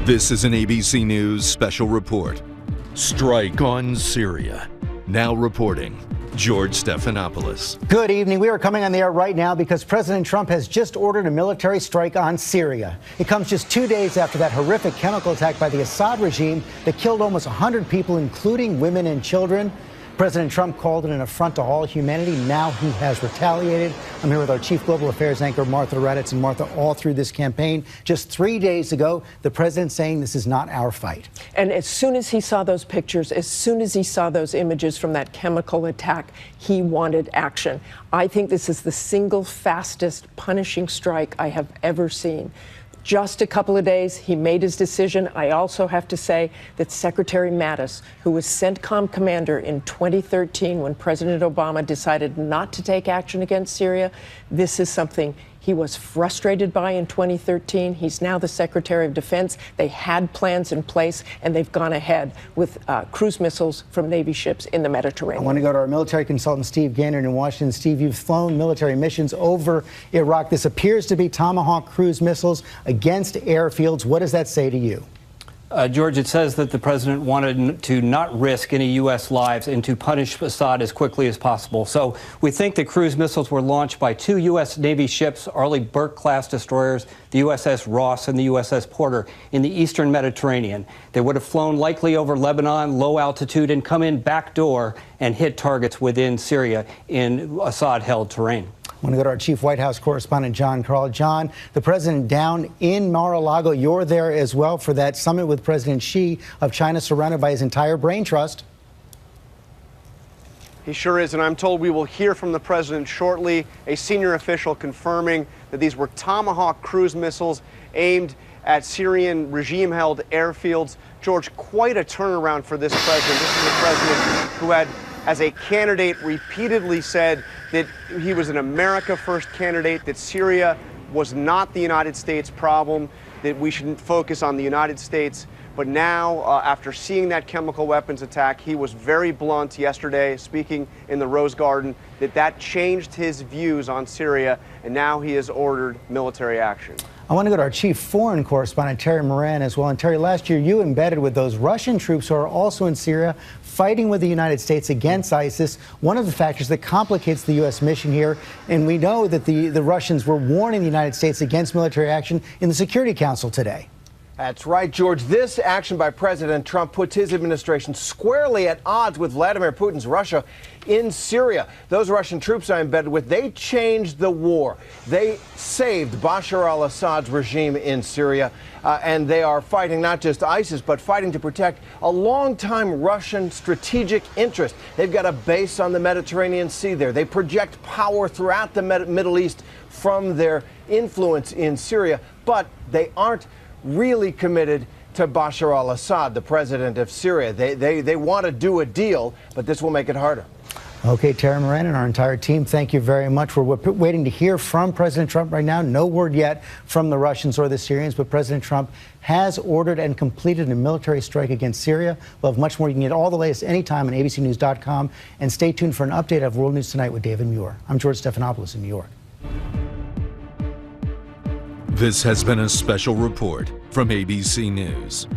This is an ABC News special report. Strike on Syria. Now reporting, George Stephanopoulos. Good evening. We are coming on the air right now because President Trump has just ordered a military strike on Syria. It comes just 2 days after that horrific chemical attack by the Assad regime that killed almost 100 people, including women and children. President Trump called it an affront to all humanity. Now he has retaliated. I'm here with our chief global affairs anchor, Martha Raddatz. And Martha, all through this campaign, just 3 days ago, the president saying this is not our fight. And as soon as he saw those pictures, as soon as he saw those images from that chemical attack, he wanted action. I think this is the single fastest punishing strike I have ever seen. Just a couple of days, he made his decision. I also have to say that Secretary Mattis, who was CENTCOM commander in 2013 when President Obama decided not to take action against Syria, this is something he was frustrated by in 2013. He's now the Secretary of Defense. They had plans in place, and they've gone ahead with cruise missiles from Navy ships in the Mediterranean. I want to go to our military consultant, Steve Gaynor, in Washington. Steve, you've flown military missions over Iraq. This appears to be Tomahawk cruise missiles against airfields. What does that say to you? George, it says that the president wanted to not risk any U.S. lives and to punish Assad as quickly as possible. So we think the cruise missiles were launched by 2 U.S. Navy ships, Arleigh Burke-class destroyers, the USS Ross and the USS Porter, in the eastern Mediterranean. They would have flown likely over Lebanon, low altitude, and come in backdoor and hit targets within Syria in Assad-held terrain. I want to go to our chief White House correspondent, John Carl. John, the president down in Mar-a-Lago. You're there as well for that summit with President Xi of China, surrounded by his entire brain trust. He sure is, and I'm told we will hear from the president shortly, a senior official confirming that these were Tomahawk cruise missiles aimed at Syrian regime-held airfields. George, quite a turnaround for this president. This is a president who had, as a candidate, repeatedly said that he was an America First candidate, that Syria was not the United States problem, that we shouldn't focus on the United States. But now, after seeing that chemical weapons attack, he was very blunt yesterday, speaking in the Rose Garden, that changed his views on Syria, and now he has ordered military action. I want to go to our chief foreign correspondent, Terry Moran, as well. And Terry, last year you embedded with those Russian troops who are also in Syria, fighting with the United States against ISIS, one of the factors that complicates the U.S. mission here. And we know that the Russians were warning the United States against military action in the Security Council today. That's right, George. This action by President Trump puts his administration squarely at odds with Vladimir Putin's Russia in Syria. Those Russian troops I embedded with, they changed the war. They saved Bashar al-Assad's regime in Syria, and they are fighting not just ISIS, but fighting to protect a longtime Russian strategic interest. They've got a base on the Mediterranean Sea there. They project power throughout the Middle East from their influence in Syria, but they aren't really committed to Bashar al-Assad, the president of Syria. They want to do a deal, but this will make it harder. Okay, Tara Moran and our entire team, thank you very much. We're waiting to hear from President Trump right now. No word yet from the Russians or the Syrians, but President Trump has ordered and completed a military strike against Syria. We'll have much more. You can get all the latest anytime on abcnews.com. And stay tuned for an update of World News Tonight with David Muir. I'm George Stephanopoulos in New York. This has been a special report from ABC News.